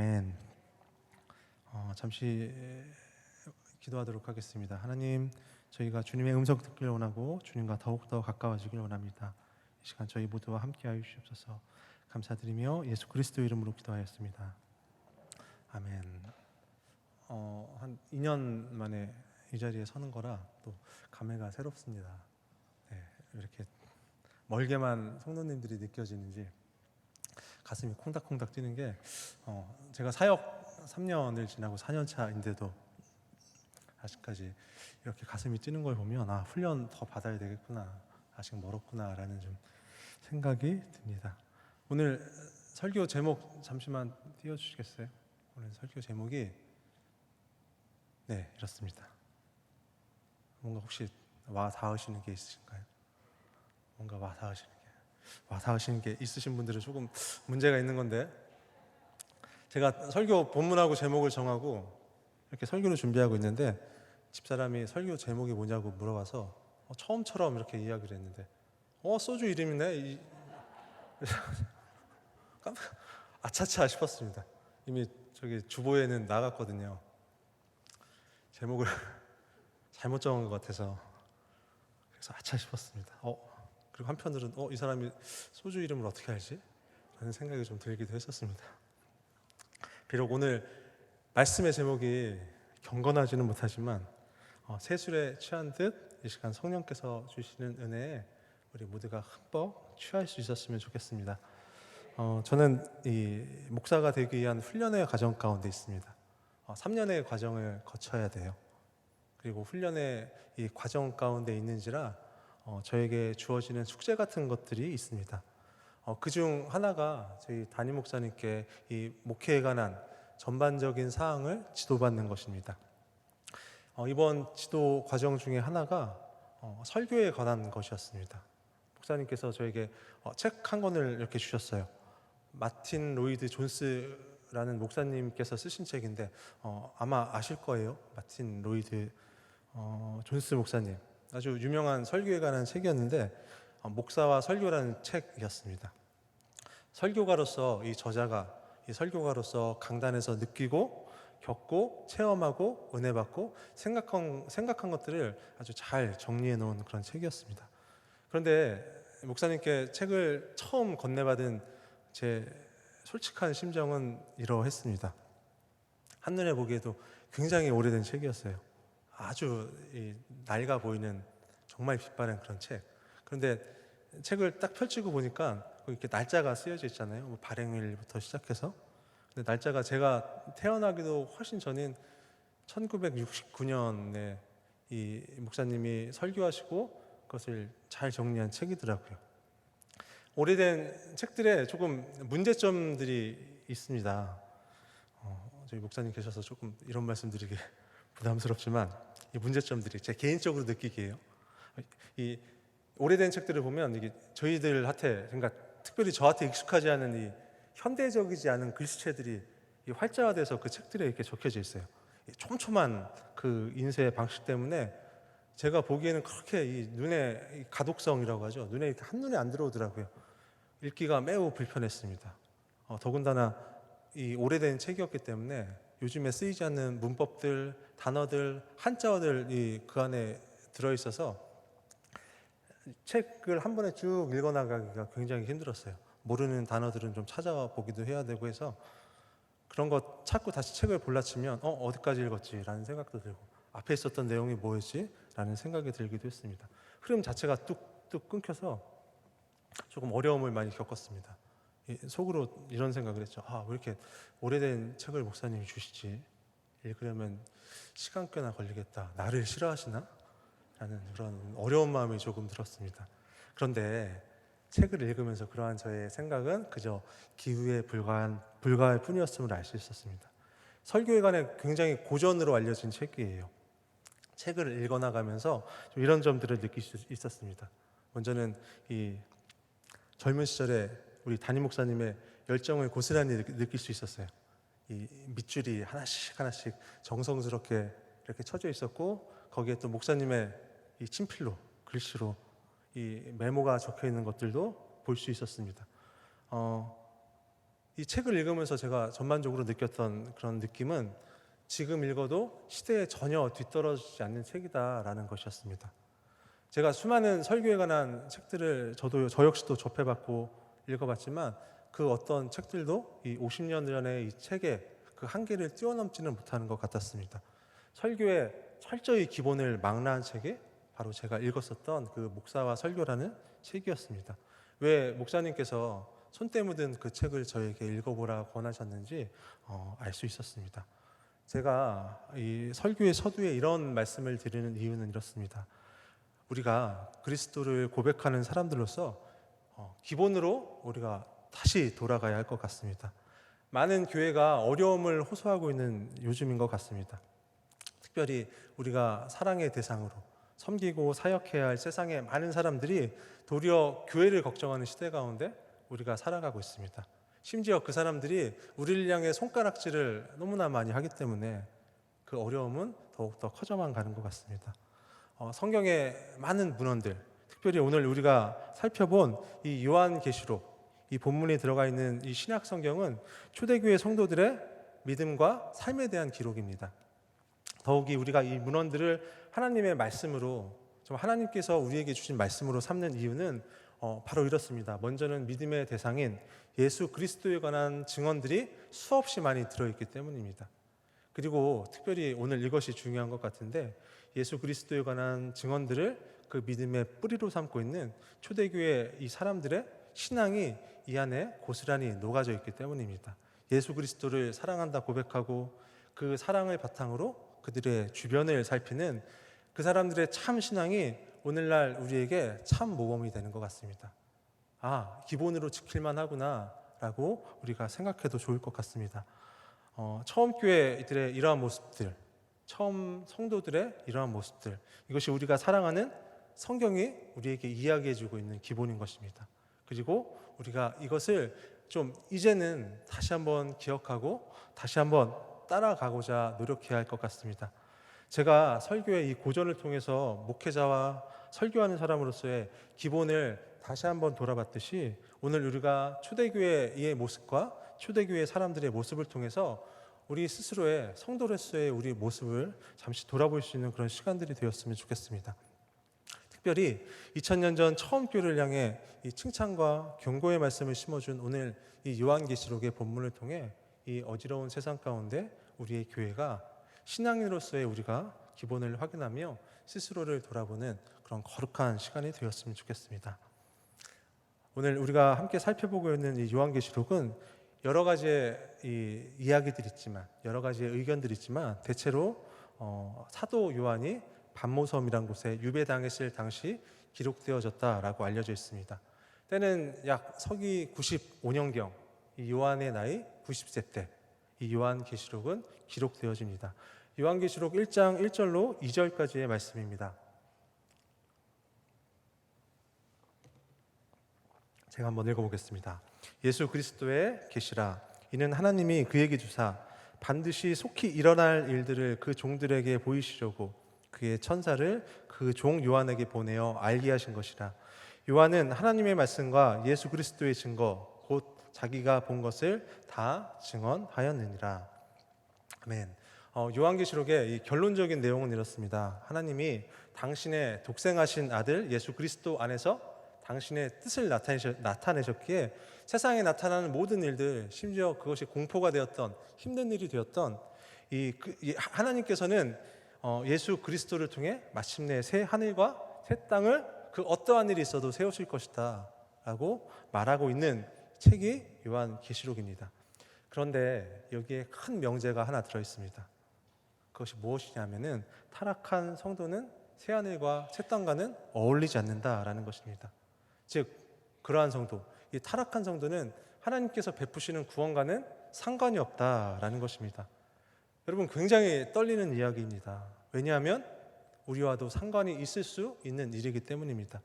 아멘. 잠시 기도하도록 하겠습니다. 하나님, 저희가 주님의 음성 듣기를 원하고 주님과 더욱더 가까워지기를 원합니다. 이 시간 저희 모두와 함께하여 주시옵소서. 감사드리며 예수 그리스도 이름으로 기도하였습니다. 아멘. 한 2년 만에 이 자리에 서는 거라 또 감회가 새롭습니다. 네, 이렇게 멀게만 성도님들이 느껴지는지 가슴이 콩닥콩닥 뛰는 게 제가 사역 3년을 지나고 4년 차인데도 아직까지 이렇게 가슴이 뛰는 걸 보면 훈련 더 받아야 되겠구나, 아직 멀었구나 라는 좀 생각이 듭니다. 오늘 설교 제목 잠시만 띄워주시겠어요? 오늘 설교 제목이 이렇습니다. 뭔가 혹시 와 닿으시는 게 있으신가요? 뭔가 와 닿으시는 게 있으신 분들은 조금 문제가 있는 건데, 제가 설교 본문하고 제목을 정하고 이렇게 설교를 준비하고 있는데 집사람이 설교 제목이 뭐냐고 물어봐서 처음처럼 이렇게 이야기를 했는데 소주 이름이네. 깜짝 아차차 싶었습니다. 이미 저기 주보에는 나갔거든요. 제목을 잘못 정한 것 같아서. 그래서 아차 싶었습니다. 그리고 한편으로는 이 사람이 소주 이름을 어떻게 알지? 라는 생각이 좀 들기도 했었습니다. 비록 오늘 말씀의 제목이 경건하지는 못하지만 세술에 취한 듯 이 시간 성령께서 주시는 은혜에 우리 모두가 흠뻑 취할 수 있었으면 좋겠습니다. 저는 이 목사가 되기 위한 훈련의 과정 가운데 있습니다. 3년의 과정을 거쳐야 돼요. 그리고 훈련의 이 과정 가운데 있는지라 저에게 주어지는 숙제 같은 것들이 있습니다. 그중 하나가 저희 담임 목사님께 이 목회에 관한 전반적인 사항을 지도받는 것입니다. 이번 지도 과정 중에 하나가 설교에 관한 것이었습니다. 목사님께서 저에게 책 한 권을 이렇게 주셨어요. 마틴 로이드 존스라는 목사님께서 쓰신 책인데 아마 아실 거예요. 마틴 로이드 존스 목사님, 아주 유명한 설교에 관한 책이었는데 목사와 설교라는 책이었습니다. 설교가로서 이 저자가 이 설교가로서 강단에서 느끼고 겪고 체험하고 은혜 받고 생각한 것들을 아주 잘 정리해 놓은 그런 책이었습니다. 그런데 목사님께 책을 처음 건네받은 제 솔직한 심정은 이러했습니다. 한눈에 보기에도 굉장히 오래된 책이었어요. 아주 낡아 보이는 정말 빛바랜 그런 책. 그런데 책을 딱 펼치고 보니까 이렇게 날짜가 쓰여져 있잖아요. 발행일부터 시작해서. 근데 날짜가 제가 태어나기도 훨씬 전인 1969년에 이 목사님이 설교하시고 그것을 잘 정리한 책이더라고요. 오래된 책들에 조금 문제점들이 있습니다. 저희 목사님 계셔서 조금 이런 말씀 드리기 부담스럽지만 이 문제점들이 제 개인적으로 느끼기에요. 이 오래된 책들을 보면 이게 저희들한테, 그러니까 특별히 저한테 익숙하지 않은 이 현대적이지 않은 글씨체들이 이 활자화돼서 그 책들에 이렇게 적혀져 있어요. 이 촘촘한 그 인쇄 방식 때문에 제가 보기에는 그렇게 이 눈에 가독성이라고 하죠. 눈에 이렇게 한눈에 안 들어오더라고요. 읽기가 매우 불편했습니다. 더군다나 이 오래된 책이었기 때문에 요즘에 쓰이지 않는 문법들, 단어들, 한자어들이 그 안에 들어있어서 책을 한 번에 쭉 읽어나가기가 굉장히 힘들었어요. 모르는 단어들은 좀 찾아보기도 해야 되고 해서 그런 거 찾고 다시 책을 볼라치면 어디까지 읽었지? 라는 생각도 들고 앞에 있었던 내용이 뭐였지? 라는 생각이 들기도 했습니다. 흐름 자체가 뚝뚝 끊겨서 조금 어려움을 많이 겪었습니다. 속으로 이런 생각을 했죠. 왜 이렇게 오래된 책을 목사님이 주시지? 읽으려면 시간 꽤나 걸리겠다. 나를 싫어하시나? 라는 그런 어려운 마음이 조금 들었습니다. 그런데 책을 읽으면서 그러한 저의 생각은 그저 기후에 불과할 뿐이었음을 알 수 있었습니다. 설교에 관해 굉장히 고전으로 알려진 책이에요. 책을 읽어나가면서 좀 이런 점들을 느낄 수 있었습니다. 먼저는 이 젊은 시절에 우리 담임 목사님의 열정을 고스란히 느낄 수 있었어요. 이 밑줄이 하나씩 정성스럽게 이렇게 쳐져 있었고 거기에 또 목사님의 이 친필로 글씨로 이 메모가 적혀 있는 것들도 볼 수 있었습니다. 이 책을 읽으면서 제가 전반적으로 느꼈던 그런 느낌은 지금 읽어도 시대에 전혀 뒤떨어지지 않는 책이다라는 것이었습니다. 제가 수많은 설교에 관한 책들을 저 역시도 접해봤고 읽어봤지만 그 어떤 책들도 이 50년 전의 이 책의 그 한계를 뛰어넘지는 못하는 것 같았습니다. 설교의 철저히 기본을 망라한 책이 바로 제가 읽었었던 그 목사와 설교라는 책이었습니다. 왜 목사님께서 손때 묻은 그 책을 저에게 읽어보라 권하셨는지 알 수 있었습니다. 제가 이 설교의 서두에 이런 말씀을 드리는 이유는 이렇습니다. 우리가 그리스도를 고백하는 사람들로서 기본으로 우리가 다시 돌아가야 할 것 같습니다. 많은 교회가 어려움을 호소하고 있는 요즘인 것 같습니다. 특별히 우리가 사랑의 대상으로 섬기고 사역해야 할 세상의 많은 사람들이 도리어 교회를 걱정하는 시대 가운데 우리가 살아가고 있습니다. 심지어 그 사람들이 우리를 향해 손가락질을 너무나 많이 하기 때문에 그 어려움은 더욱더 커져만 가는 것 같습니다. 성경의 많은 문헌들, 특별히 오늘 우리가 살펴본 이 요한계시록, 이 본문에 들어가 있는 이 신약 성경은 초대교회 성도들의 믿음과 삶에 대한 기록입니다. 더욱이 우리가 이 문헌들을 하나님의 말씀으로, 좀 하나님께서 우리에게 주신 말씀으로 삼는 이유는 바로 이렇습니다. 먼저는 믿음의 대상인 예수 그리스도에 관한 증언들이 수없이 많이 들어있기 때문입니다. 그리고 특별히 오늘 이것이 중요한 것 같은데, 예수 그리스도에 관한 증언들을 그 믿음의 뿌리로 삼고 있는 초대교회 이 사람들의 신앙이 이 안에 고스란히 녹아져 있기 때문입니다. 예수 그리스도를 사랑한다 고백하고 그 사랑을 바탕으로 그들의 주변을 살피는 그 사람들의 참 신앙이 오늘날 우리에게 참 모범이 되는 것 같습니다. 기본으로 지킬만 하구나 라고 우리가 생각해도 좋을 것 같습니다. 처음 교회들의 이러한 모습들, 처음 성도들의 이러한 모습들, 이것이 우리가 사랑하는 성경이 우리에게 이야기해주고 있는 기본인 것입니다. 그리고 우리가 이것을 좀 이제는 다시 한번 기억하고 다시 한번 따라가고자 노력해야 할 것 같습니다. 제가 설교의 이 고전을 통해서 목회자와 설교하는 사람으로서의 기본을 다시 한번 돌아봤듯이, 오늘 우리가 초대교회의 모습과 초대교회 사람들의 모습을 통해서 우리 스스로의 성도로서의 우리 모습을 잠시 돌아볼 수 있는 그런 시간들이 되었으면 좋겠습니다. 특별히 2000년 전 처음 교회를 향해 이 칭찬과 경고의 말씀을 심어준 오늘 이 요한계시록의 본문을 통해 이 어지러운 세상 가운데 우리의 교회가 신앙인으로서의 우리가 기본을 확인하며 스스로를 돌아보는 그런 거룩한 시간이 되었으면 좋겠습니다. 오늘 우리가 함께 살펴보고 있는 이 요한계시록은 여러 가지의 이 이야기들이 있지만, 여러 가지의 의견들이 있지만, 대체로 사도 요한이 반모섬이란 곳에 유배당했을 당시 기록되어졌다라고 알려져 있습니다. 때는 약 서기 95년경, 이 요한의 나이 90세 때 이 요한계시록은 기록되어집니다. 요한계시록 1장 1절로 2절까지의 말씀입니다. 제가 한번 읽어보겠습니다. 예수 그리스도의 계시라. 이는 하나님이 그에게 주사 반드시 속히 일어날 일들을 그 종들에게 보이시려고 그의 천사를 그 종 요한에게 보내어 알게 하신 것이라. 요한은 하나님의 말씀과 예수 그리스도의 증거 곧 자기가 본 것을 다 증언하였느니라. 아멘. 요한계시록의 이 결론적인 내용은 이렇습니다. 하나님이 당신의 독생하신 아들 예수 그리스도 안에서 당신의 뜻을 나타내셨기에 세상에 나타나는 모든 일들, 심지어 그것이 공포가 되었던, 힘든 일이 되었던 하나님께서는 예수 그리스도를 통해 마침내 새 하늘과 새 땅을 그 어떠한 일이 있어도 세우실 것이다 라고 말하고 있는 책이 요한계시록입니다. 그런데 여기에 큰 명제가 하나 들어있습니다. 그것이 무엇이냐면은 타락한 성도는 새 하늘과 새 땅과는 어울리지 않는다라는 것입니다. 즉 그러한 성도, 이 타락한 성도는 하나님께서 베푸시는 구원과는 상관이 없다라는 것입니다. 여러분, 굉장히 떨리는 이야기입니다. 왜냐하면 우리와도 상관이 있을 수 있는 일이기 때문입니다.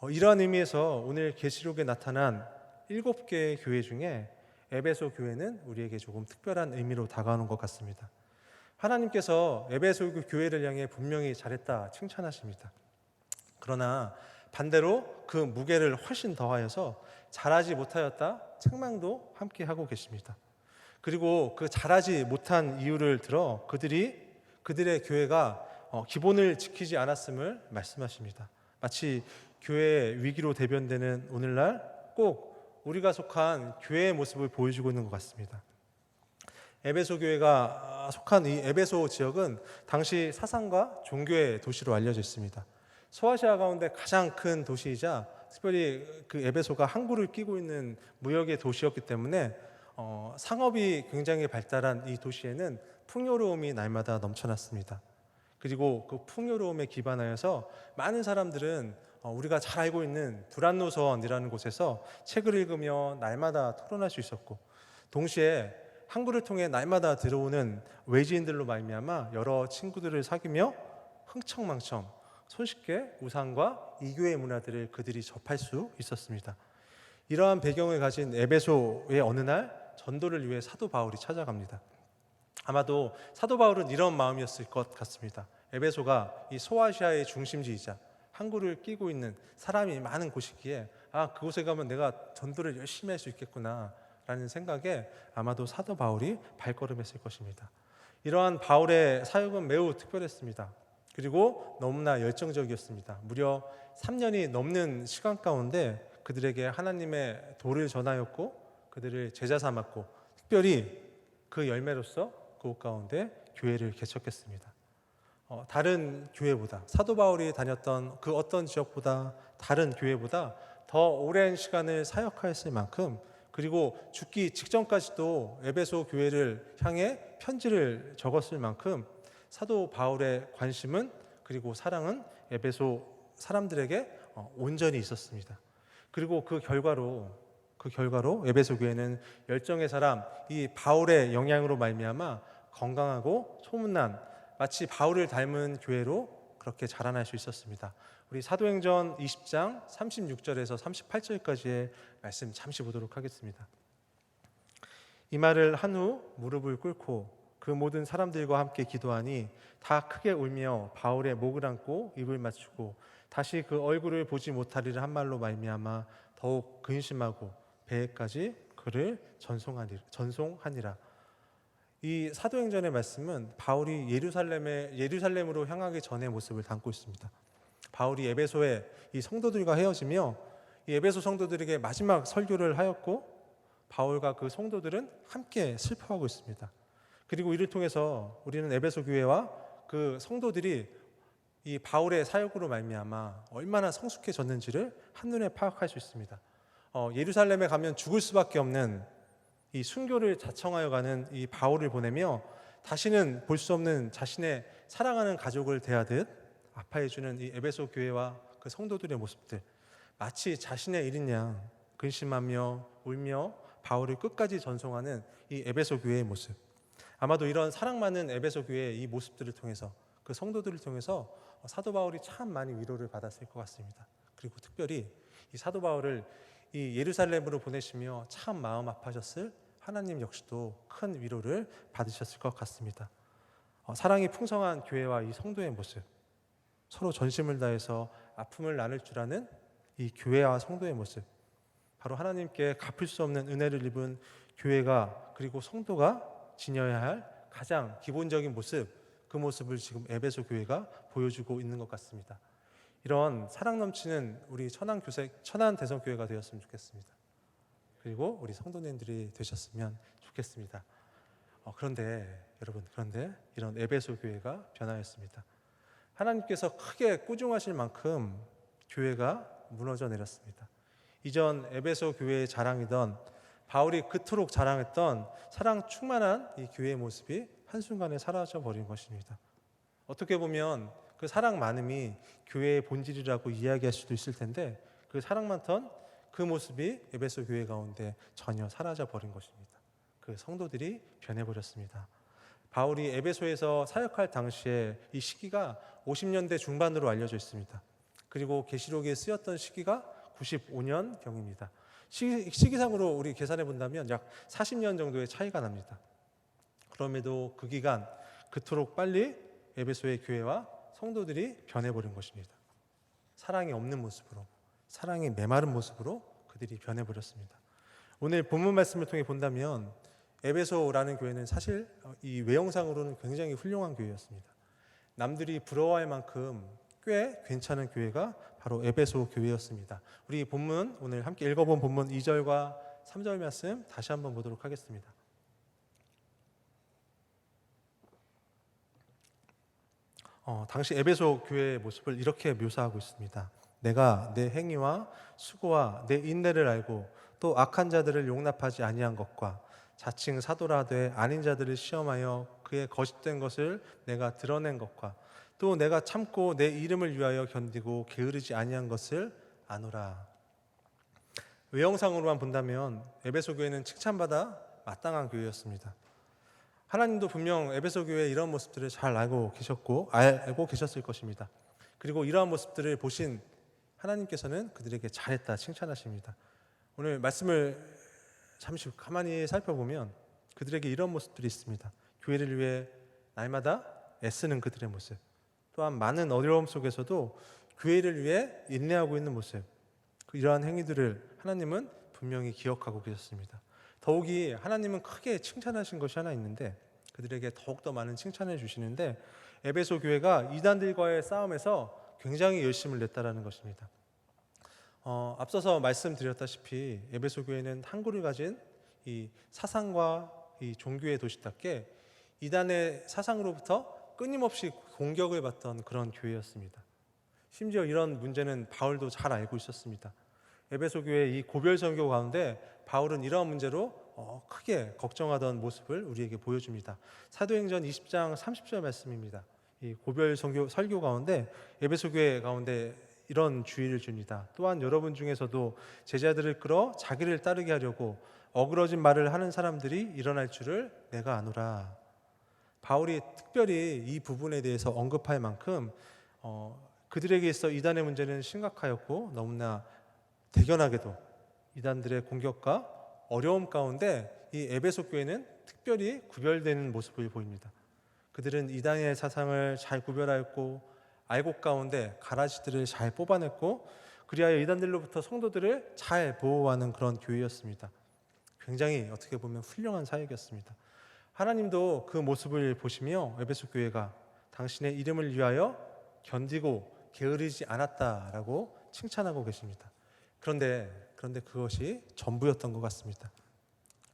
이러한 의미에서 오늘 계시록에 나타난 7개의 교회 중에 에베소 교회는 우리에게 조금 특별한 의미로 다가오는 것 같습니다. 하나님께서 에베소 교회를 향해 분명히 잘했다 칭찬하십니다. 그러나 반대로 그 무게를 훨씬 더하여서 잘하지 못하였다 책망도 함께 하고 계십니다. 그리고 그 잘하지 못한 이유를 들어 그들의 교회가 기본을 지키지 않았음을 말씀하십니다. 마치 교회의 위기로 대변되는 오늘날 꼭 우리가 속한 교회의 모습을 보여주고 있는 것 같습니다. 에베소 교회가 속한 이 에베소 지역은 당시 사상과 종교의 도시로 알려져 있습니다. 소아시아 가운데 가장 큰 도시이자 특별히 그 에베소가 항구를 끼고 있는 무역의 도시였기 때문에 상업이 굉장히 발달한 이 도시에는 풍요로움이 날마다 넘쳐났습니다. 그리고 그 풍요로움에 기반하여서 많은 사람들은 우리가 잘 알고 있는 불안노선이라는 곳에서 책을 읽으며 날마다 토론할 수 있었고, 동시에 항구를 통해 날마다 들어오는 외지인들로 말미암아 여러 친구들을 사귀며 흥청망청 손쉽게 우상과 이교의 문화들을 그들이 접할 수 있었습니다. 이러한 배경을 가진 에베소의 어느 날 전도를 위해 사도 바울이 찾아갑니다. 아마도 사도 바울은 이런 마음이었을 것 같습니다. 에베소가 이 소아시아의 중심지이자 항구를 끼고 있는 사람이 많은 곳이기에 그곳에 가면 내가 전도를 열심히 할 수 있겠구나 라는 생각에 아마도 사도 바울이 발걸음했을 것입니다. 이러한 바울의 사역은 매우 특별했습니다. 그리고 너무나 열정적이었습니다. 무려 3년이 넘는 시간 가운데 그들에게 하나님의 도를 전하였고 그들을 제자 삼았고 특별히 그 열매로서 그곳 가운데 교회를 개척했습니다. 다른 교회보다, 사도 바울이 다녔던 그 어떤 지역보다, 다른 교회보다 더 오랜 시간을 사역하였을 만큼, 그리고 죽기 직전까지도 에베소 교회를 향해 편지를 적었을 만큼 사도 바울의 관심은, 그리고 사랑은 에베소 사람들에게 온전히 있었습니다. 그리고 그 결과로 에베소 교회는 열정의 사람, 이 바울의 영향으로 말미암아 건강하고 소문난, 마치 바울을 닮은 교회로 그렇게 자라날 수 있었습니다. 우리 사도행전 20장 36절에서 38절까지의 말씀 잠시 보도록 하겠습니다. 이 말을 한 후 무릎을 꿇고 그 모든 사람들과 함께 기도하니 다 크게 울며 바울의 목을 안고 입을 맞추고 다시 그 얼굴을 보지 못하리라 한 말로 말미암아 더욱 근심하고 배에까지 그를 전송하니라. 이 사도행전의 말씀은 바울이 예루살렘으로 향하기 전의 모습을 담고 있습니다. 바울이 에베소의 이 성도들과 헤어지며 이 에베소 성도들에게 마지막 설교를 하였고, 바울과 그 성도들은 함께 슬퍼하고 있습니다. 그리고 이를 통해서 우리는 에베소 교회와 그 성도들이 이 바울의 사역으로 말미암아 얼마나 성숙해졌는지를 한눈에 파악할 수 있습니다. 예루살렘에 가면 죽을 수밖에 없는 이 순교를 자청하여 가는 이 바울을 보내며 다시는 볼 수 없는 자신의 사랑하는 가족을 대하듯 아파해주는 이 에베소 교회와 그 성도들의 모습들, 마치 자신의 일인 양 근심하며 울며 바울을 끝까지 전송하는 이 에베소 교회의 모습, 아마도 이런 사랑 많은 에베소 교회의 이 모습들을 통해서, 그 성도들을 통해서 사도 바울이 참 많이 위로를 받았을 것 같습니다. 그리고 특별히 이 사도 바울을 이 예루살렘으로 보내시며 참 마음 아파하셨을 하나님 역시도 큰 위로를 받으셨을 것 같습니다. 사랑이 풍성한 교회와 이 성도의 모습, 서로 전심을 다해서 아픔을 나눌 줄 아는 이 교회와 성도의 모습, 바로 하나님께 갚을 수 없는 은혜를 입은 교회가, 그리고 성도가 지녀야 할 가장 기본적인 모습, 그 모습을 지금 에베소 교회가 보여주고 있는 것 같습니다. 이런 사랑 넘치는 우리 천안 대성교회가 되었으면 좋겠습니다. 그리고 우리 성도님들이 되셨으면 좋겠습니다. 그런데 이런 에베소 교회가 변화했습니다. 하나님께서 크게 꾸중하실 만큼 교회가 무너져 내렸습니다. 이전 에베소 교회의 자랑이던, 바울이 그토록 자랑했던 사랑 충만한 이 교회의 모습이 한순간에 사라져 버린 것입니다. 어떻게 보면 그 사랑 많음이 교회의 본질이라고 이야기할 수도 있을 텐데, 그 사랑 많던 그 모습이 에베소 교회 가운데 전혀 사라져 버린 것입니다. 그 성도들이 변해버렸습니다. 바울이 에베소에서 사역할 당시에 이 시기가 50년대 중반으로 알려져 있습니다. 그리고 계시록에 쓰였던 시기가 95년경입니다. 시기상으로 우리 계산해 본다면 약 40년 정도의 차이가 납니다. 그럼에도 그 기간 그토록 빨리 에베소의 교회와 성도들이 변해버린 것입니다. 사랑이 없는 모습으로, 사랑이 메마른 모습으로 그들이 변해버렸습니다. 오늘 본문 말씀을 통해 본다면 에베소라는 교회는 사실 이 외형상으로는 굉장히 훌륭한 교회였습니다. 남들이 부러워할 만큼 꽤 괜찮은 교회가 바로 에베소 교회였습니다. 우리 본문 오늘 함께 읽어본 본문 2절과 3절 말씀 다시 한번 보도록 하겠습니다. 당시 에베소 교회의 모습을 이렇게 묘사하고 있습니다. 내가 내 행위와 수고와 내 인내를 알고 또 악한 자들을 용납하지 아니한 것과 자칭 사도라 하되 아닌 자들을 시험하여 그의 거짓된 것을 내가 드러낸 것과 또 내가 참고 내 이름을 위하여 견디고 게으르지 아니한 것을 아노라. 외형상으로만 본다면 에베소 교회는 칭찬받아 마땅한 교회였습니다. 하나님도 분명 에베소 교회의 이런 모습들을 잘 알고 계셨을 것입니다. 그리고 이러한 모습들을 보신 하나님께서는 그들에게 잘했다 칭찬하십니다. 오늘 말씀을 잠시 가만히 살펴보면 그들에게 이런 모습들이 있습니다. 교회를 위해 날마다 애쓰는 그들의 모습, 또한 많은 어려움 속에서도 교회를 위해 인내하고 있는 모습, 이러한 행위들을 하나님은 분명히 기억하고 계셨습니다. 더욱이 하나님은 크게 칭찬하신 것이 하나 있는데 그들에게 더욱더 많은 칭찬을 주시는데 에베소 교회가 이단들과의 싸움에서 굉장히 열심을 냈다라는 것입니다. 앞서서 말씀드렸다시피 에베소 교회는 한구를 가진 이 사상과 이 종교의 도시답게 이단의 사상으로부터 끊임없이 공격을 받던 그런 교회였습니다. 심지어 이런 문제는 바울도 잘 알고 있었습니다. 에베소 교회의 이 고별 선교 가운데 바울은 이러한 문제로 크게 걱정하던 모습을 우리에게 보여줍니다. 사도행전 20장 30절 말씀입니다. 이 고별 설교 가운데 에베소 교회 가운데 이런 주의를 줍니다. 또한 여러분 중에서도 제자들을 끌어 자기를 따르게 하려고 어그러진 말을 하는 사람들이 일어날 줄을 내가 아노라. 바울이 특별히 이 부분에 대해서 언급할 만큼 그들에게 있어 이단의 문제는 심각하였고 너무나 대견하게도 이단들의 공격과 어려움 가운데 이 에베소 교회는 특별히 구별되는 모습을 보입니다. 그들은 이단의 사상을 잘 구별하였고 알곡 가운데 가라지들을 잘 뽑아냈고 그리하여 이단들로부터 성도들을 잘 보호하는 그런 교회였습니다. 굉장히 어떻게 보면 훌륭한 사역이었습니다. 하나님도 그 모습을 보시며 에베소 교회가 당신의 이름을 위하여 견디고 게으르지 않았다라고 칭찬하고 계십니다. 그런데 그것이 전부였던 것 같습니다.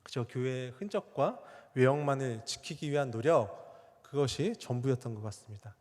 그저 교회의 흔적과 외형만을 지키기 위한 노력, 그것이 전부였던 것 같습니다.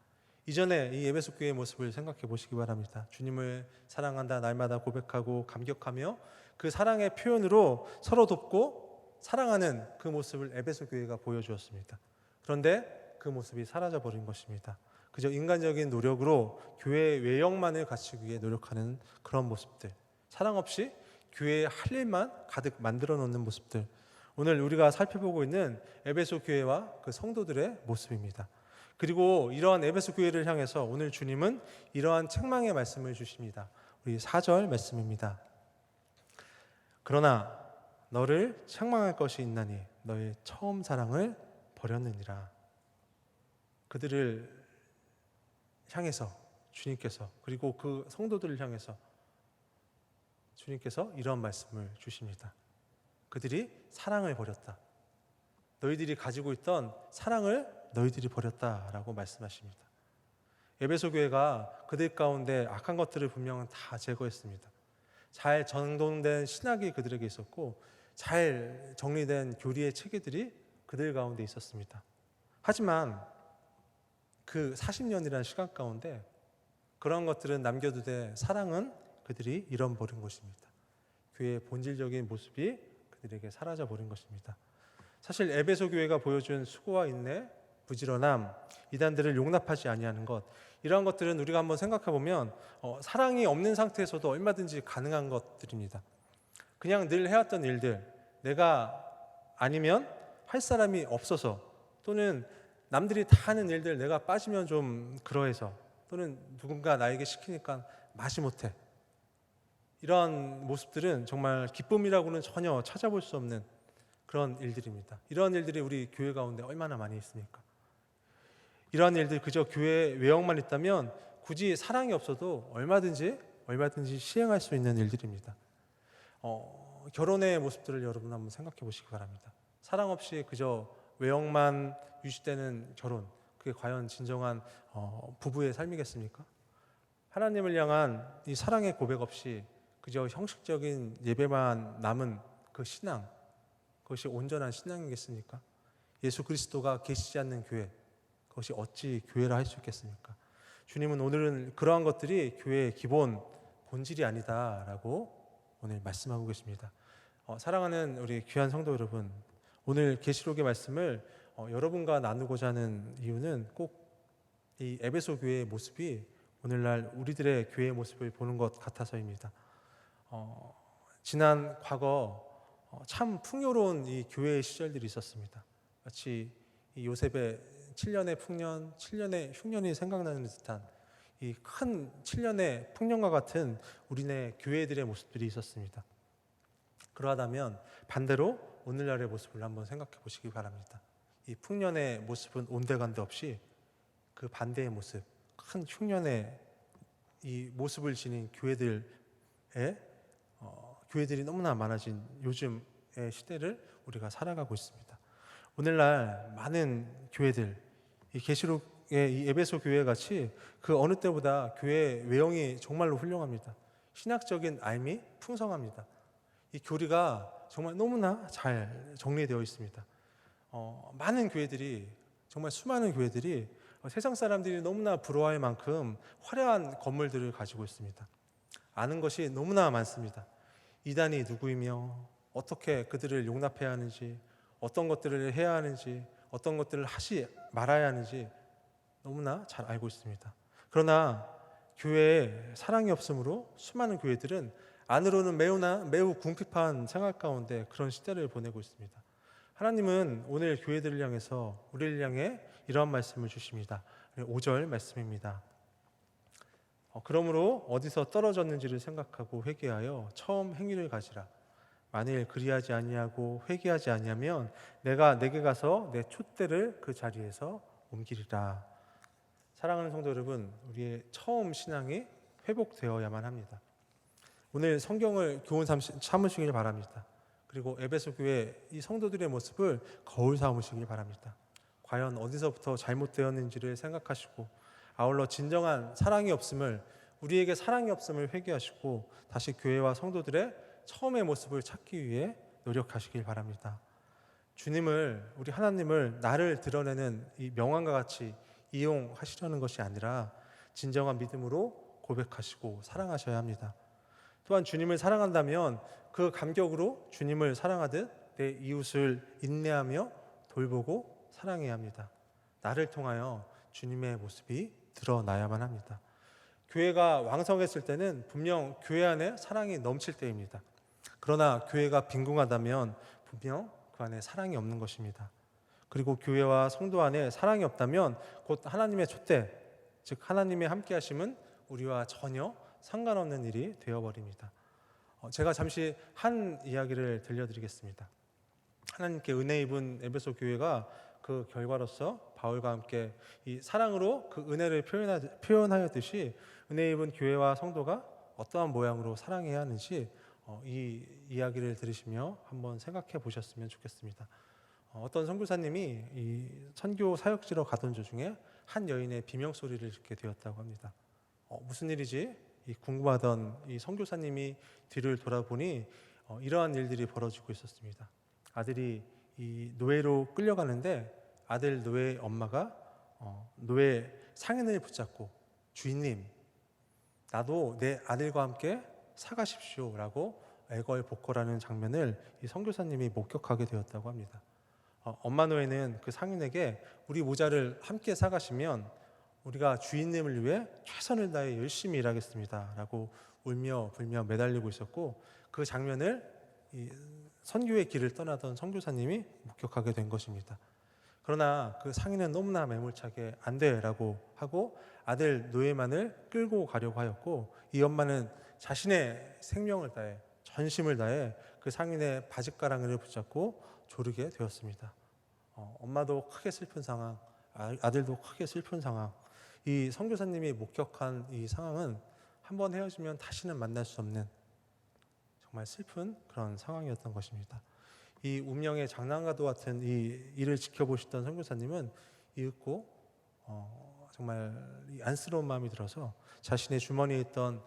이전에 이 에베소 교회의 모습을 생각해 보시기 바랍니다. 주님을 사랑한다 날마다 고백하고 감격하며 그 사랑의 표현으로 서로 돕고 사랑하는 그 모습을 에베소 교회가 보여주었습니다. 그런데 그 모습이 사라져버린 것입니다. 그저 인간적인 노력으로 교회의 외형만을 갖추기 위해 노력하는 그런 모습들, 사랑 없이 교회의 할 일만 가득 만들어 놓는 모습들, 오늘 우리가 살펴보고 있는 에베소 교회와 그 성도들의 모습입니다. 그리고 이러한 에베소 교회를 향해서 오늘 주님은 이러한 책망의 말씀을 주십니다. 우리 4절 말씀입니다. 그러나 너를 책망할 것이 있나니 너의 처음 사랑을 버렸느니라. 그들을 향해서 주님께서 그리고 그 성도들을 향해서 주님께서 이런 말씀을 주십니다. 그들이 사랑을 버렸다. 너희들이 가지고 있던 사랑을 너희들이 버렸다라고 말씀하십니다. 에베소 교회가 그들 가운데 악한 것들을 분명 다 제거했습니다. 잘 정돈된 신학이 그들에게 있었고 잘 정리된 교리의 체계들이 그들 가운데 있었습니다. 하지만 그 40년이라는 시간 가운데 그런 것들은 남겨두되 사랑은 그들이 잃어버린 것입니다. 교회의 본질적인 모습이 그들에게 사라져버린 것입니다. 사실 에베소 교회가 보여준 수고와 인내, 부지런함, 이단들을 용납하지 아니하는 것, 이러한 것들은 우리가 한번 생각해 보면 사랑이 없는 상태에서도 얼마든지 가능한 것들입니다. 그냥 늘 해왔던 일들, 내가 아니면 할 사람이 없어서, 또는 남들이 다 하는 일들 내가 빠지면 좀 그러해서, 또는 누군가 나에게 시키니까 마지 못해, 이러한 모습들은 정말 기쁨이라고는 전혀 찾아볼 수 없는 그런 일들입니다. 이러한 일들이 우리 교회 가운데 얼마나 많이 있습니까? 이러한 일들 그저 교회 외형만 있다면 굳이 사랑이 없어도 얼마든지 시행할 수 있는 일들입니다. 결혼의 모습들을 여러분 한번 생각해 보시기 바랍니다. 사랑 없이 그저 외형만 유지되는 결혼, 그게 과연 진정한 부부의 삶이겠습니까? 하나님을 향한 이 사랑의 고백 없이 그저 형식적인 예배만 남은 그 신앙, 그것이 온전한 신앙이겠습니까? 예수 그리스도가 계시지 않는 교회, 그것이 어찌 교회라 할 수 있겠습니까? 주님은 오늘은 그러한 것들이 교회의 기본 본질이 아니다라고 오늘 말씀하고 계십니다. 사랑하는 우리 귀한 성도 여러분, 오늘 계시록의 말씀을 여러분과 나누고자 하는 이유는 꼭 이 에베소 교회의 모습이 오늘날 우리들의 교회의 모습을 보는 것 같아서입니다. 지난 과거 참 풍요로운 이 교회의 시절들이 있었습니다. 마치 이 요셉의 7년의 풍년, 7년의 흉년이 생각나는 듯한 이 큰 7년의 풍년과 같은 우리네 교회들의 모습들이 있었습니다. 그러하다면 반대로 오늘날의 모습을 한번 생각해 보시기 바랍니다. 이 풍년의 모습은 온데간데 없이 그 반대의 모습, 큰 흉년의 이 모습을 지닌 교회들이 너무나 많아진 요즘의 시대를 우리가 살아가고 있습니다. 오늘날 많은 교회들, 이 계시록의 이 에베소 교회 같이 그 어느 때보다 교회의 외형이 정말로 훌륭합니다. 신학적인 알미 풍성합니다. 이 교리가 정말 너무나 잘 정리되어 있습니다. 많은 교회들이, 정말 수많은 교회들이 세상 사람들이 너무나 부러워할 만큼 화려한 건물들을 가지고 있습니다. 아는 것이 너무나 많습니다. 이단이 누구이며 어떻게 그들을 용납해야 하는지, 어떤 것들을 해야 하는지, 어떤 것들을 하지 말아야 하는지 너무나 잘 알고 있습니다. 그러나 교회에 사랑이 없으므로 수많은 교회들은 안으로는 매우 궁핍한 생활 가운데 그런 시대를 보내고 있습니다. 하나님은 오늘 교회들을 향해서 우리를 향해 이러한 말씀을 주십니다. 5절 말씀입니다. 그러므로 어디서 떨어졌는지를 생각하고 회개하여 처음 행위를 가지라. 만일 그리하지 아니하고 회개하지 아니하면 내가 내게 가서 내 촛대를 그 자리에서 옮기리라. 사랑하는 성도 여러분, 우리의 처음 신앙이 회복되어야만 합니다. 오늘 성경을 교훈 삼으시길 바랍니다. 그리고 에베소 교회 이 성도들의 모습을 거울 삼으시길 바랍니다. 과연 어디서부터 잘못되었는지를 생각하시고 아울러 진정한 사랑이 없음을, 우리에게 사랑이 없음을 회개하시고 다시 교회와 성도들의 처음의 모습을 찾기 위해 노력하시길 바랍니다. 주님을, 우리 하나님을 나를 드러내는 이 명함과 같이 이용하시려는 것이 아니라 진정한 믿음으로 고백하시고 사랑하셔야 합니다. 또한 주님을 사랑한다면 그 감격으로 주님을 사랑하듯 내 이웃을 인내하며 돌보고 사랑해야 합니다. 나를 통하여 주님의 모습이 드러나야만 합니다. 교회가 왕성했을 때는 분명 교회 안에 사랑이 넘칠 때입니다. 그러나 교회가 빈궁하다면 분명 그 안에 사랑이 없는 것입니다. 그리고 교회와 성도 안에 사랑이 없다면 곧 하나님의 촛대, 즉 하나님의 함께 하심은 우리와 전혀 상관없는 일이 되어버립니다. 제가 잠시 한 이야기를 들려드리겠습니다. 하나님께 은혜 입은 에베소 교회가 그 결과로서 바울과 함께 이 사랑으로 그 은혜를 표현하였듯이 은혜 입은 교회와 성도가 어떠한 모양으로 사랑해야 하는지 이 이야기를 들으시며 한번 생각해 보셨으면 좋겠습니다. 어떤 선교사님이 이 선교 사역지로 가던 도중에 한 여인의 비명 소리를 듣게 되었다고 합니다. 무슨 일이지? 궁금하던 이 선교사님이 뒤를 돌아보니 이러한 일들이 벌어지고 있었습니다. 아들이 이 노예로 끌려가는데 아들 노예 엄마가 노예 상인을 붙잡고 주인님, 나도 내 아들과 함께 사가십시오라고 애걸복걸하는 장면을 이 선교사님이 목격하게 되었다고 합니다. 엄마 노예는 그 상인에게 우리 모자를 함께 사가시면 우리가 주인님을 위해 최선을 다해 열심히 일하겠습니다 라고 울며 불며 매달리고 있었고, 그 장면을 이 선교의 길을 떠나던 선교사님이 목격하게 된 것입니다. 그러나 그 상인은 너무나 매몰차게 안 돼라고 하고 아들 노예만을 끌고 가려고 하였고, 이 엄마는 자신의 생명을 다해 전심을 다해 그 상인의 바짓가랑이를 붙잡고 조르게 되었습니다. 엄마도 크게 슬픈 상황, 아들도 크게 슬픈 상황. 이 선교사님이 목격한 이 상황은 한 번 헤어지면 다시는 만날 수 없는 정말 슬픈 그런 상황이었던 것입니다. 이 운명의 장난과도 같은 이 일을 지켜보시던 선교사님은 이윽고 정말 이 안쓰러운 마음이 들어서 자신의 주머니에 있던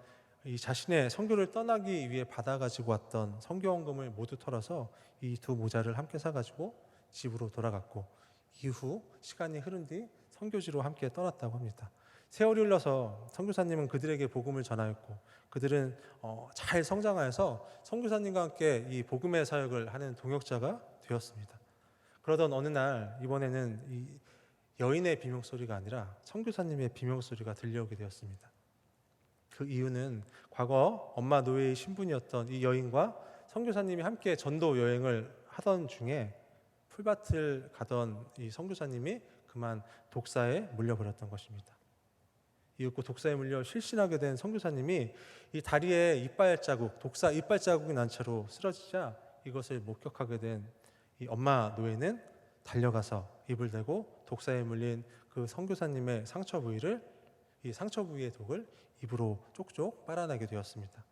이 자신의 선교를 떠나기 위해 받아가지고 왔던 선교원금을 모두 털어서 이 두 모자를 함께 사가지고 집으로 돌아갔고, 이후 시간이 흐른 뒤 선교지로 함께 떠났다고 합니다. 세월이 흘러서 선교사님은 그들에게 복음을 전하였고, 그들은 잘 성장하여서 선교사님과 함께 이 복음의 사역을 하는 동역자가 되었습니다. 그러던 어느 날 이번에는 이 여인의 비명소리가 아니라 선교사님의 비명소리가 들려오게 되었습니다. 그 이유는 과거 엄마 노예의 신분이었던 이 여인과 선교사님이 함께 전도 여행을 하던 중에 풀밭을 가던 이 선교사님이 그만 독사에 물려버렸던 것입니다. 이윽고 독사에 물려 실신하게 된 선교사님이 이 다리에 이빨 자국, 독사 이빨 자국이 난 채로 쓰러지자 이것을 목격하게 된 이 엄마 노예는 달려가서 입을 대고 독사에 물린 그 선교사님의 상처 부위를, 이 상처 부위의 독을 입으로 쪽쪽 빨아내게 되었습니다.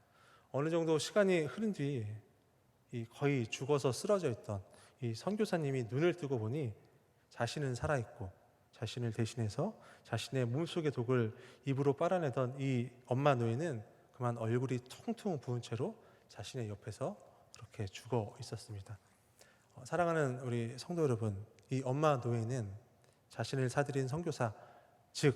어느 정도 시간이 흐른 뒤 이 거의 죽어서 쓰러져 있던 이 선교사님이 눈을 뜨고 보니 자신은 살아있고, 자신을 대신해서 자신의 몸속의 독을 입으로 빨아내던 이 엄마 노예는 그만 얼굴이 퉁퉁 부은 채로 자신의 옆에서 그렇게 죽어 있었습니다. 사랑하는 우리 성도 여러분, 이 엄마 노예는 자신을 사들인 선교사, 즉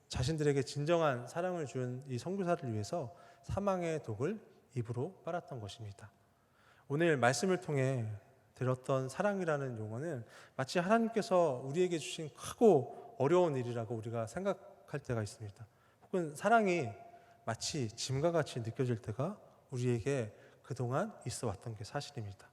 자신들에게 진정한 사랑을 준 이 선교사를 위해서 사망의 독을 입으로 빨았던 것입니다. 오늘 말씀을 통해 들었던 사랑이라는 용어는 마치 하나님께서 우리에게 주신 크고 어려운 일이라고 우리가 생각할 때가 있습니다. 혹은 사랑이 마치 짐과 같이 느껴질 때가 우리에게 그동안 있어 왔던 게 사실입니다.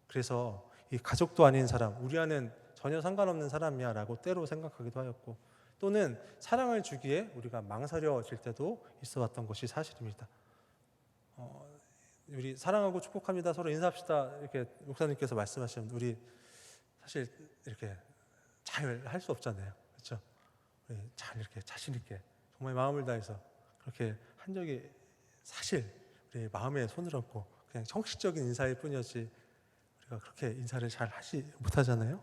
그래서 이 가족도 아닌 사람, 우리와는 전혀 상관없는 사람이야 라고 때로 생각하기도 하였고, 또는 사랑을 주기에 우리가 망설여질 때도 있어 왔던 것이 사실입니다. 우리 사랑하고 축복합니다, 서로 인사합시다, 이렇게 목사님께서 말씀하시면 우리 사실 이렇게 잘 할 수 없잖아요. 그렇죠? 잘 이렇게 자신 있게 정말 마음을 다해서 그렇게 한 적이 사실 우리 마음에 손을 얹고 그냥 형식적인 인사일 뿐이었지 우리가 그렇게 인사를 잘 하지 못하잖아요.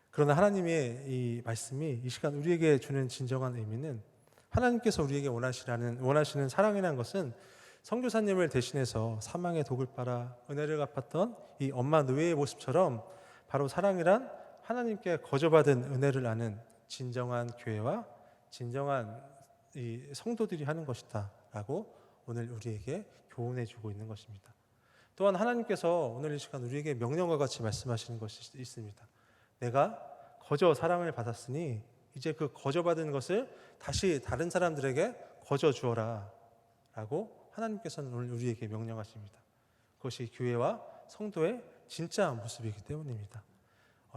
그러나 하나님의 이 말씀이 이 시간 우리에게 주는 진정한 의미는, 하나님께서 우리에게 원하시는 사랑이라는 것은 선교사님을 대신해서 사망의 독을 빨아 은혜를 갚았던 이 엄마 노예의 모습처럼 바로 사랑이란 하나님께 거저받은 은혜를 아는 진정한 교회와 진정한 이 성도들이 하는 것이다 라고 오늘 우리에게 교훈해 주고 있는 것입니다. 또한 하나님께서 오늘 이 시간 우리에게 명령과 같이 말씀하시는 것이 있습니다. 내가 거저 사랑을 받았으니 이제 그 거저받은 것을 다시 다른 사람들에게 거저 주어라 라고 하나님께서는 오늘 우리에게 명령하십니다. 그것이 교회와 성도의 진짜 모습이기 때문입니다.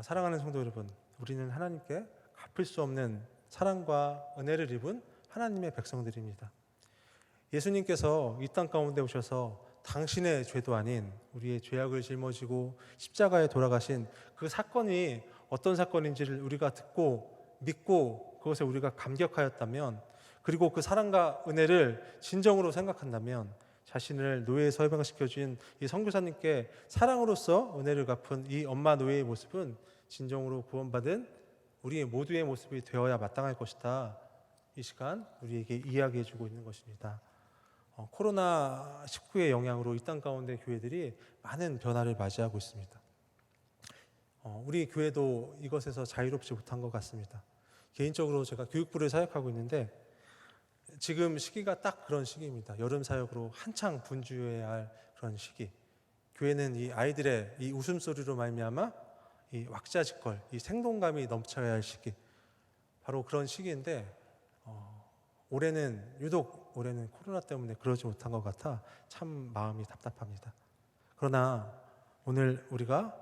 사랑하는 성도 여러분, 우리는 하나님께 갚을 수 없는 사랑과 은혜를 입은 하나님의 백성들입니다. 예수님께서 이 땅 가운데 오셔서 당신의 죄도 아닌 우리의 죄악을 짊어지고 십자가에 돌아가신 그 사건이 어떤 사건인지를 우리가 듣고 믿고 그것에 우리가 감격하였다면, 그리고 그 사랑과 은혜를 진정으로 생각한다면 자신을 노예에서 해방시켜준 이 선교사님께 사랑으로서 은혜를 갚은 이 엄마 노예의 모습은 진정으로 구원받은 우리 모두의 모습이 되어야 마땅할 것이다. 이 시간 우리에게 이야기해주고 있는 것입니다. 코로나19의 영향으로 이 땅 가운데 교회들이 많은 변화를 맞이하고 있습니다. 우리 교회도 이것에서 자유롭지 못한 것 같습니다. 개인적으로 제가 교육부를 사역하고 있는데 지금 시기가 딱 그런 시기입니다. 여름 사역으로 한창 분주해야 할 그런 시기. 교회는 이 아이들의 이 웃음소리로 말미암아 이 왁자지껄, 이 생동감이 넘쳐야 할 시기, 바로 그런 시기인데 유독 올해는 코로나 때문에 그러지 못한 것 같아 참 마음이 답답합니다. 그러나 오늘 우리가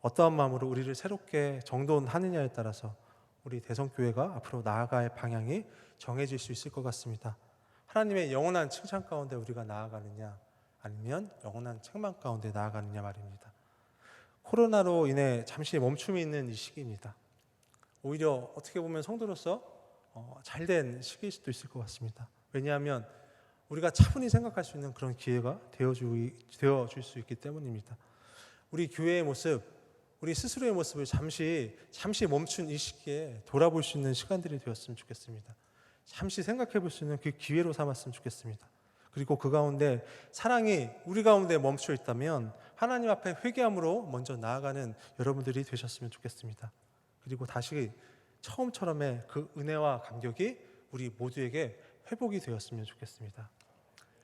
어떠한 마음으로 우리를 새롭게 정돈하느냐에 따라서 우리 대성교회가 앞으로 나아갈 방향이 정해질 수 있을 것 같습니다. 하나님의 영원한 칭찬 가운데 우리가 나아가느냐, 아니면 영원한 책망 가운데 나아가느냐 말입니다. 코로나로 인해 잠시 멈춤이 있는 이 시기입니다. 오히려 어떻게 보면 성도로서 잘된 시기일 수도 있을 것 같습니다. 왜냐하면 우리가 차분히 생각할 수 있는 그런 기회가 되어줄 수 있기 때문입니다. 우리 교회의 모습, 우리 스스로의 모습을 잠시 멈춘 이 시기에 돌아볼 수 있는 시간들이 되었으면 좋겠습니다. 잠시 생각해 볼 수 있는 그 기회로 삼았으면 좋겠습니다. 그리고 그 가운데 사랑이 우리 가운데 멈춰 있다면 하나님 앞에 회개함으로 먼저 나아가는 여러분들이 되셨으면 좋겠습니다. 그리고 다시 처음처럼의 그 은혜와 감격이 우리 모두에게 회복이 되었으면 좋겠습니다.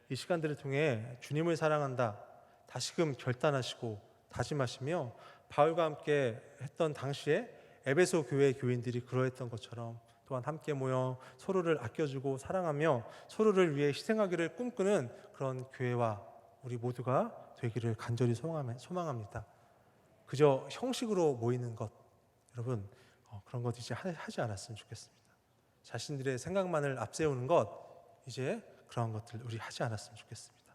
이 시간들을 통해 주님을 사랑한다 다시금 결단하시고 다짐하시며 바울과 함께 했던 당시에 에베소 교회 교인들이 그러했던 것처럼 또한 함께 모여 서로를 아껴주고 사랑하며 서로를 위해 희생하기를 꿈꾸는 그런 교회와 우리 모두가 되기를 간절히 소망합니다. 그저 형식으로 모이는 것, 여러분 그런 것 이제 하지 않았으면 좋겠습니다. 자신들의 생각만을 앞세우는 것, 이제 그러한 것들 우리 하지 않았으면 좋겠습니다.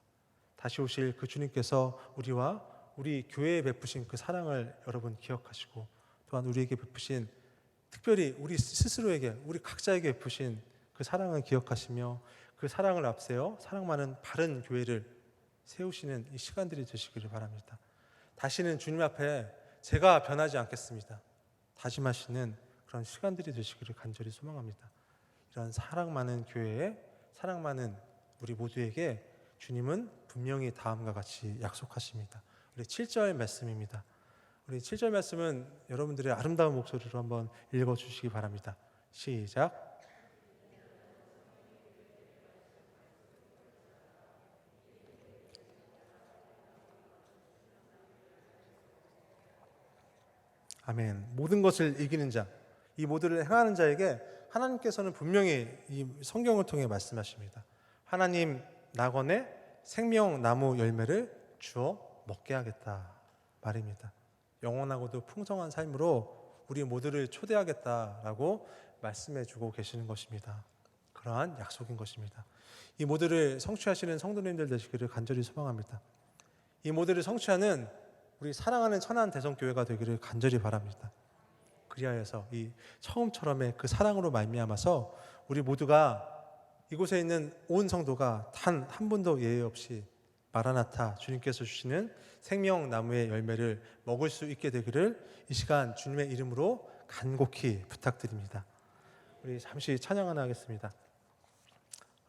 다시 오실 그 주님께서 우리와 우리 교회에 베푸신 그 사랑을 여러분 기억하시고 또한 우리에게 베푸신 특별히 우리 스스로에게 우리 각자에게 베푸신 그 사랑을 기억하시며 그 사랑을 앞세워 사랑 많은 바른 교회를 세우시는 이 시간들이 되시기를 바랍니다. 다시는 주님 앞에 제가 변하지 않겠습니다 다짐하시는 그런 시간들이 되시기를 간절히 소망합니다. 이런 사랑 많은 교회에 사랑 많은 우리 모두에게 주님은 분명히 다음과 같이 약속하십니다. 우리 7절 말씀입니다. 우리 7절 말씀은 여러분들의 아름다운 목소리로 한번 읽어주시기 바랍니다. 시작. 아멘. 모든 것을 이기는 자, 이 모두를 행하는 자에게 하나님께서는 분명히 이 성경을 통해 말씀하십니다. 하나님 낙원에 생명나무 열매를 주어 먹게 하겠다 말입니다. 영원하고도 풍성한 삶으로 우리 모두를 초대하겠다라고 말씀해주고 계시는 것입니다. 그러한 약속인 것입니다. 이 모두를 성취하시는 성도님들 되시기를 간절히 소망합니다. 이 모두를 성취하는 우리 사랑하는 천안 대성교회가 되기를 간절히 바랍니다. 그리하여서 이 처음처럼의 그 사랑으로 말미암아서 우리 모두가 이곳에 있는 온 성도가 단 한 분도 예외 없이 마라나타 주님께서 주시는 생명나무의 열매를 먹을 수 있게 되기를 이 시간 주님의 이름으로 간곡히 부탁드립니다. 우리 잠시 찬양 하나 하겠습니다.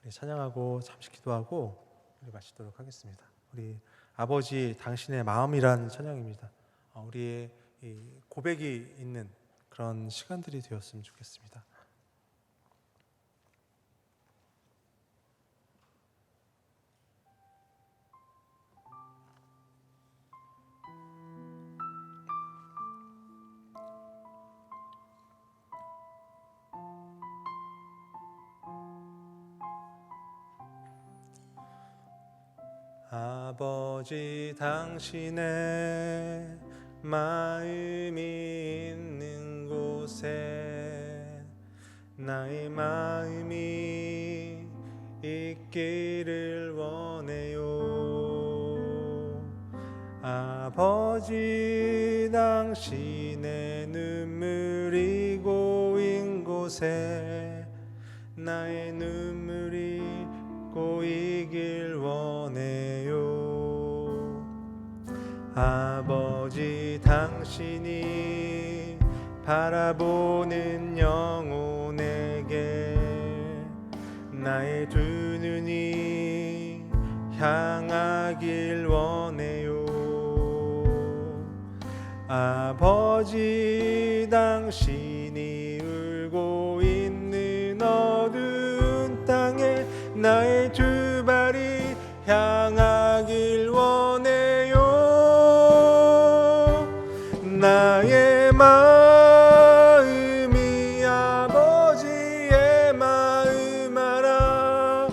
우리 찬양하고 잠시 기도하고 우리 마치도록 하겠습니다. 우리 아버지 당신의 마음이란 찬양입니다. 우리의 이 고백이 있는 그런 시간들이 되었으면 좋겠습니다. 아버지 당신의 마음이 있는 곳에 나의 마음이 있기를 원해요. 아버지 당신의 눈물이 고인 곳에 나의 눈물이 고이길 원해요. 아버지 당신이 바라보는 영혼에게 나의 두 눈이 향하길 원해요. 아버지 당신이 울고 있는 어두운 땅에 나의 두 발이 향하길 원해요. 나의 마음이 아버지의 마음 알아.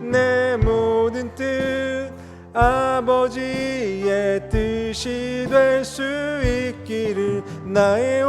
내 모든 뜻 아버지의 뜻이 될 수 있기를 나의